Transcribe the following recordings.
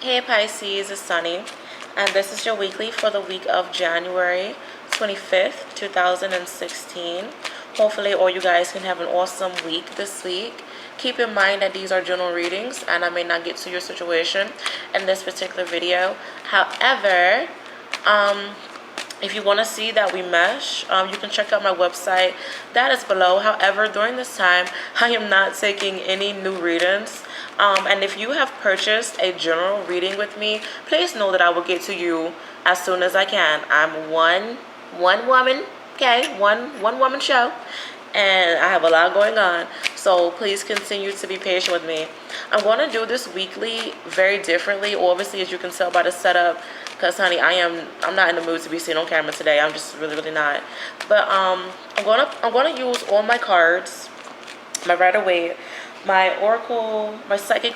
Hey Pisces, it's Sunny, and this is your weekly for the week of January 25th, 2016. Hopefully, all you guys can have an awesome week this week. Keep in mind that these are general readings, and I may not get to your situation in this particular video. However, if you want to see that we mesh, you can check out my website. That is below. However, during this time, I am not taking any new readings. And if you have purchased a general reading with me, please know that I will get to you as soon as I can. I'm one woman, okay, one woman show, and I have a lot going on. So please continue to be patient with me. I'm going to do this weekly very differently, obviously, as you can tell by the setup. Because, honey, I'm not in the mood to be seen on camera today. I'm just really not. But I'm gonna use all my cards, my Rider-Waite, my Oracle, my Psychic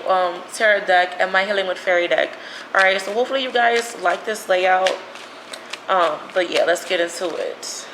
Tarot deck, and my Healing with Fairy deck. All right. So hopefully you guys like this layout. But yeah, let's get into it.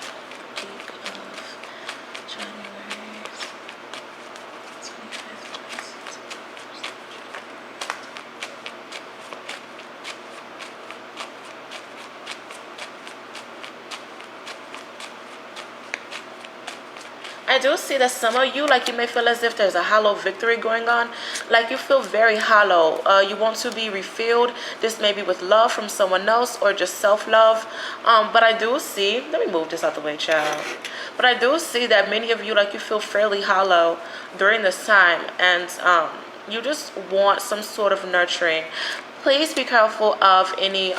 I do see that some of you, like, you may feel as if there's a hollow victory going on. Like, you feel very hollow. You want to be refilled. This may be with love from someone else or just self-love. But I do see, let me move this out the way, child. But I do see that many of you, like, you feel fairly hollow during this time. And you just want some sort of nurturing. Please be careful of any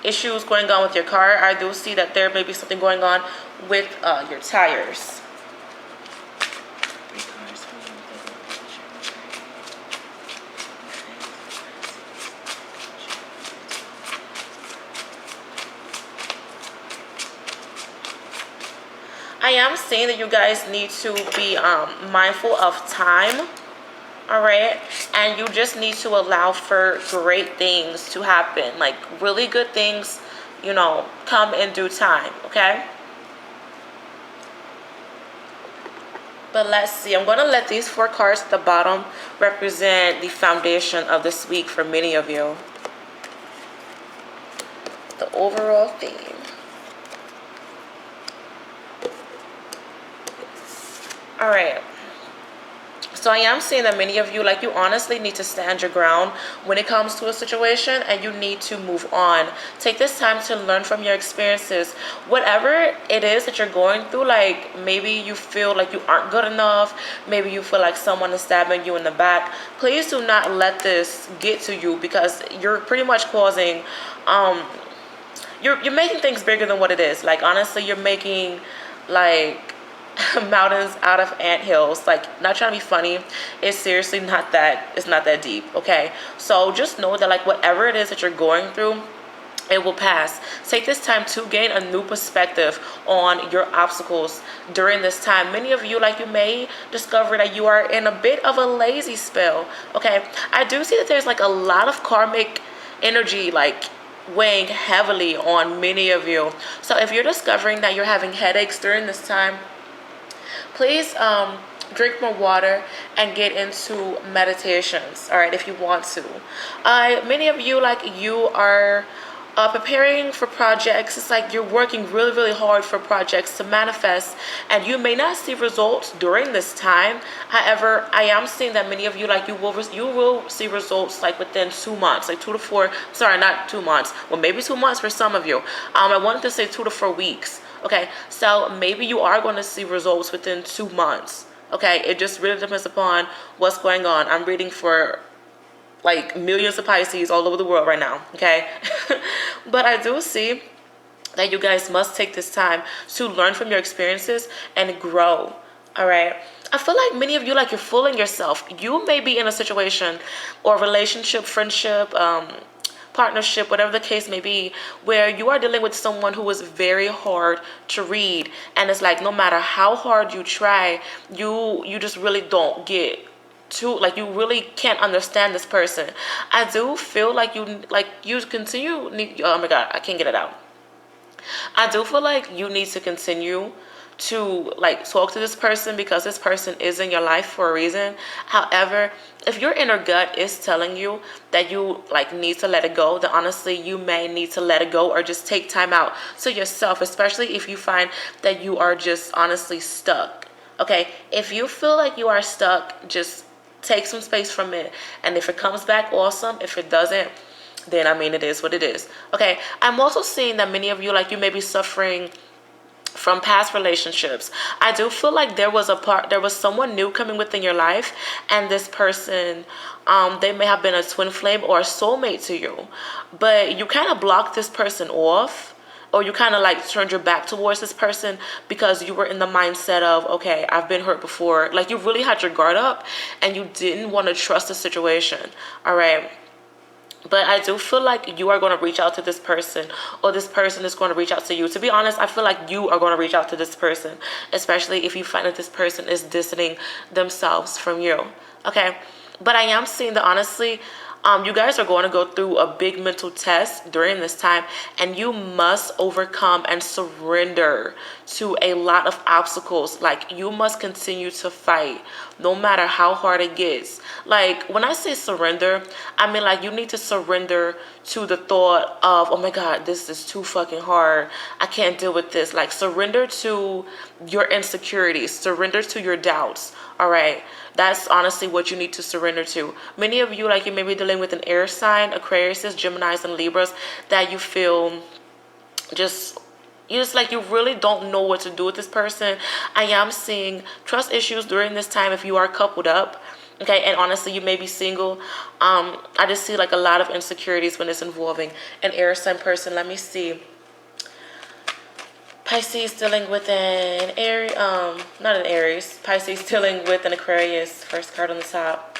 issues going on with your car. I do see that there may be something going on with your tires. I am saying that you guys need to be mindful of time. All right, and you just need to allow for great things to happen, like really good things, you know, come in due time. Okay, but let's see, I'm gonna let these 4 cards at the bottom represent the foundation of this week for many of you, the overall theme. All right. So I am saying that many of you, like, you honestly need to stand your ground when it comes to a situation, and you need to move on. Take this time to learn from your experiences. Whatever it is that you're going through, like, maybe you feel like you aren't good enough. Maybe you feel like someone is stabbing you in the back. Please do not let this get to you, because you're pretty much causing, you're making things bigger than what it is. Like, honestly, you're making, like, mountains out of anthills. Like, not trying to be funny, it's seriously not that, it's not that deep. Okay, so just know that, like, whatever it is that you're going through, it will pass. Take this time to gain a new perspective on your obstacles during this time. Many of you, like, you may discover that you are in a bit of a lazy spell. Okay, I do see that there's, like, a lot of karmic energy, like, weighing heavily on many of you. So if you're discovering that you're having headaches during this time, please drink more water and get into meditations, all right, if you want to. Many of you, like, you are preparing for projects. It's like you're working really hard for projects to manifest, and you may not see results during this time. However, I am seeing that many of you, like, you will see results, like, within 2 months, like 2 to 4, sorry, not 2 months, well, maybe 2 months for some of you. I wanted to say 2 to 4 weeks. Okay, so maybe you are going to see results within 2 months. Okay, it just really depends upon what's going on. I'm reading for, like, millions of Pisces all over the world right now. Okay, but I do see that you guys must take this time to learn from your experiences and grow. All right, I feel like many of you, like, you're fooling yourself. You may be in a situation or relationship, friendship, partnership, whatever the case may be, where you are dealing with someone who is very hard to read, and it's like no matter how hard you try, you just really don't get to, like, you really can't understand this person. I do feel like you continue, oh my god, I can't get it out. I do feel like you need to continue to like talk to this person because this person is in your life for a reason. However, if your inner gut is telling you that you like need to let it go, then honestly you may need to let it go or just take time out to yourself, especially if you find that you are just honestly stuck. Okay, if you feel like you are stuck, just take some space from it, and if it comes back, awesome. If it doesn't, then I mean, it is what it is. Okay, I'm also seeing that many of you, like, you may be suffering from past relationships. I do feel like there was someone new coming within your life, and this person, they may have been a twin flame or a soulmate to you, but you kind of blocked this person off, or you kind of like turned your back towards this person because you were in the mindset of, okay, I've been hurt before. Like, you really had your guard up and you didn't want to trust the situation. All right. But I do feel like you are going to reach out to this person, or this person is going to reach out to you. To be honest, I feel like you are going to reach out to this person, especially if you find that this person is distancing themselves from you. Okay. But I am seeing that honestly, you guys are going to go through a big mental test during this time, and you must overcome and surrender to a lot of obstacles. Like, you must continue to fight no matter how hard it gets. Like, when I say surrender, I mean like you need to surrender to the thought of, oh my God, this is too fucking hard, I can't deal with this. Like, surrender to your insecurities, surrender to your doubts. All right, that's honestly what you need to surrender to. Many of you, like, you may be dealing with an air sign, Aquarius, Geminis, and Libras, that you feel just, like you really don't know what to do with this person. I am seeing trust issues during this time if you are coupled up. Okay, and honestly, you may be single. I just see like a lot of insecurities when it's involving an air sign person. Let me see. Pisces dealing with an Aries, not an Aries. Pisces dealing with an Aquarius. First card on the top.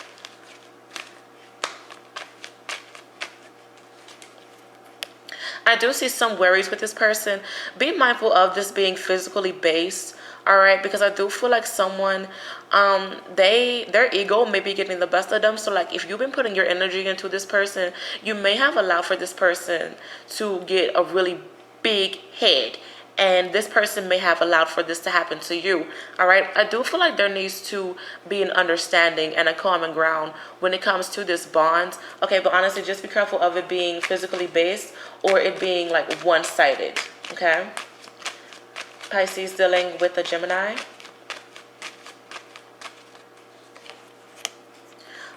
I do see some worries with this person. Be mindful of this being physically based. All right, because I do feel like someone, their ego may be getting the best of them. So like, if you've been putting your energy into this person, you may have allowed for this person to get a really big head, and this person may have allowed for this to happen to you. All right, I do feel like there needs to be an understanding and a common ground when it comes to this bond. Okay, but honestly, just be careful of it being physically based or it being like one-sided. Okay, Pisces dealing with a Gemini.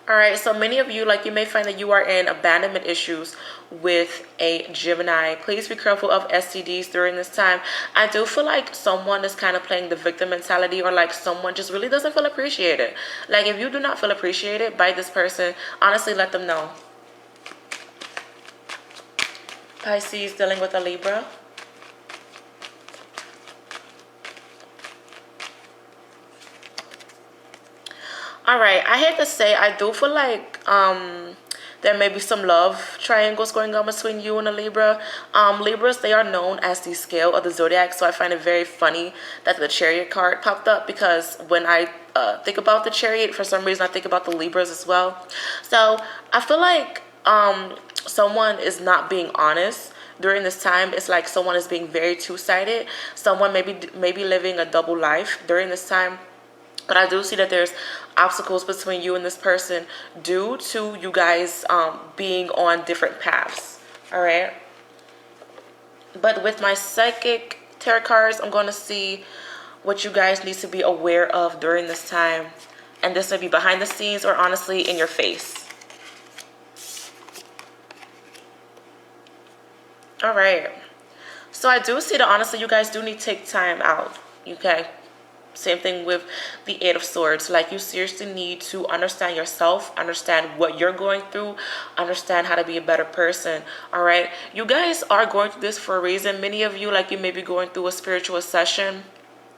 All right, so many of you, like, you may find that you are in abandonment issues with a Gemini. Please be careful of STDs during this time. I do feel like someone is kind of playing the victim mentality, or like someone just really doesn't feel appreciated. Like, if you do not feel appreciated by this person, honestly, let them know. Pisces dealing with a Libra. All right, I hate to say, I do feel like there may be some love triangles going on between you and a Libra. Libras, they are known as the scale of the zodiac, so I find it very funny that the Chariot card popped up, because when I think about the Chariot, for some reason I think about the Libras as well. So I feel like someone is not being honest during this time. It's like someone is being very two-sided. Someone may be living a double life during this time. But I do see that there's obstacles between you and this person due to you guys being on different paths. All right. But with my psychic tarot cards, I'm going to see what you guys need to be aware of during this time. And this may be behind the scenes or honestly in your face. All right. So I do see that honestly you guys do need to take time out. Okay. Same thing with the Eight of Swords. Like, you seriously need to understand yourself, understand what you're going through, understand how to be a better person. All right. You guys are going through this for a reason. Many of you, like, you may be going through a spiritual session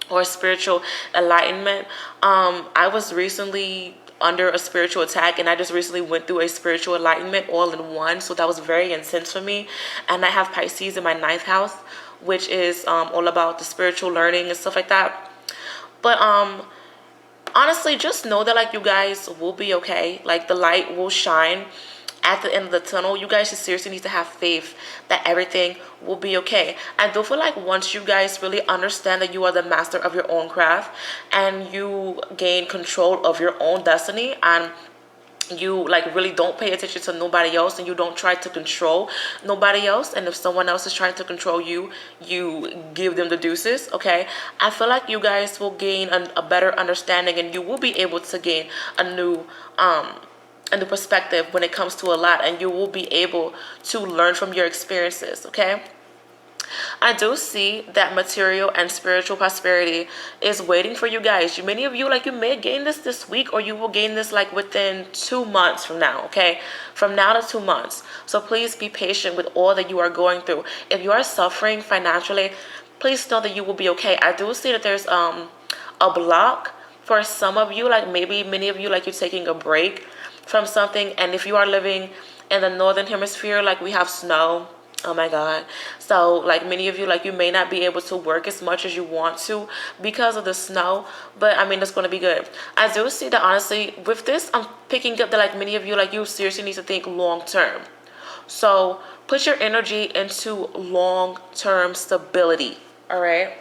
or spiritual enlightenment. I was recently under a spiritual attack, and I just recently went through a spiritual enlightenment all in one. So that was very intense for me. And I have Pisces in my 9th house, which is all about the spiritual learning and stuff like that. But honestly, just know that, like, you guys will be okay. Like, the light will shine. at the end of the tunnel, you guys just seriously need to have faith that everything will be okay. I do feel like once you guys really understand that you are the master of your own craft and you gain control of your own destiny, and you like really don't pay attention to nobody else, and you don't try to control nobody else, and if someone else is trying to control you, you give them the deuces, okay? I feel like you guys will gain a better understanding, and you will be able to gain a new perspective when it comes to a lot, and you will be able to learn from your experiences, okay? I do see that material and spiritual prosperity is waiting for you guys. Many of you, like, you may gain this week, or you will gain this like within 2 months from now, okay? From now to 2 months. So please be patient with all that you are going through. If you are suffering financially, please know that you will be okay. I do see that there's a block for some of you, like maybe many of you, like you're taking a break from something. And if you are living in the northern hemisphere, like we have snow. Oh my God. So like many of you, like you may not be able to work as much as you want to because of the snow, but I mean, it's going to be good. I do see that honestly with this, I'm picking up that like many of you, like you seriously need to think long term. So put your energy into long term stability. All right.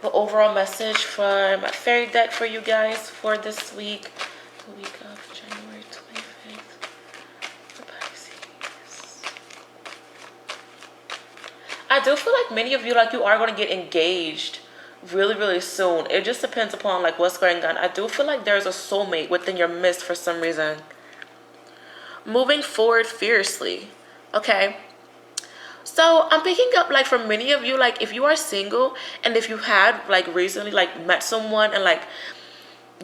The overall message for my fairy deck for you guys for this week, the week of January 25th for Pisces. I do feel like many of you, like you are going to get engaged really, really soon. It just depends upon like what's going on. I do feel like there's a soulmate within your midst for some reason. Moving forward fiercely. Okay. So I'm picking up like for many of you, like if you are single and if you had like recently like met someone and like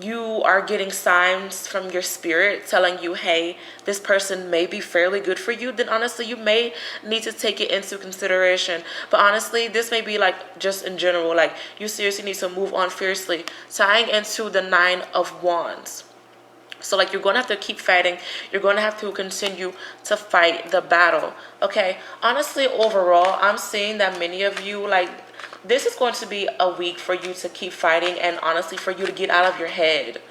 you are getting signs from your spirit telling you, hey, this person may be fairly good for you, then honestly you may need to take it into consideration. But honestly, this may be like just in general, like you seriously need to move on fiercely, tying into the 9 of Wands. So like you're going to have to keep fighting. You're going to have to continue to fight the battle. Okay. Honestly, overall, I'm seeing that many of you, like this is going to be a week for you to keep fighting, and honestly for you to get out of your head.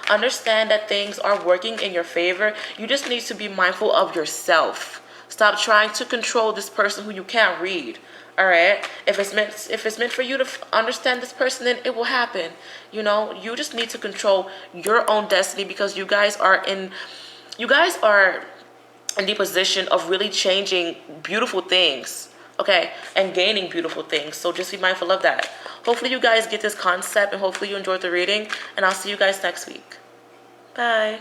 Understand that things are working in your favor. You just need to be mindful of yourself. Stop trying to control this person who you can't read. All right. If it's meant for you to understand this person, then it will happen. You know, you just need to control your own destiny, because you guys are in the position of really changing beautiful things, okay, and gaining beautiful things. So just be mindful of that. Hopefully you guys get this concept, and hopefully you enjoyed the reading, and I'll see you guys next week. Bye.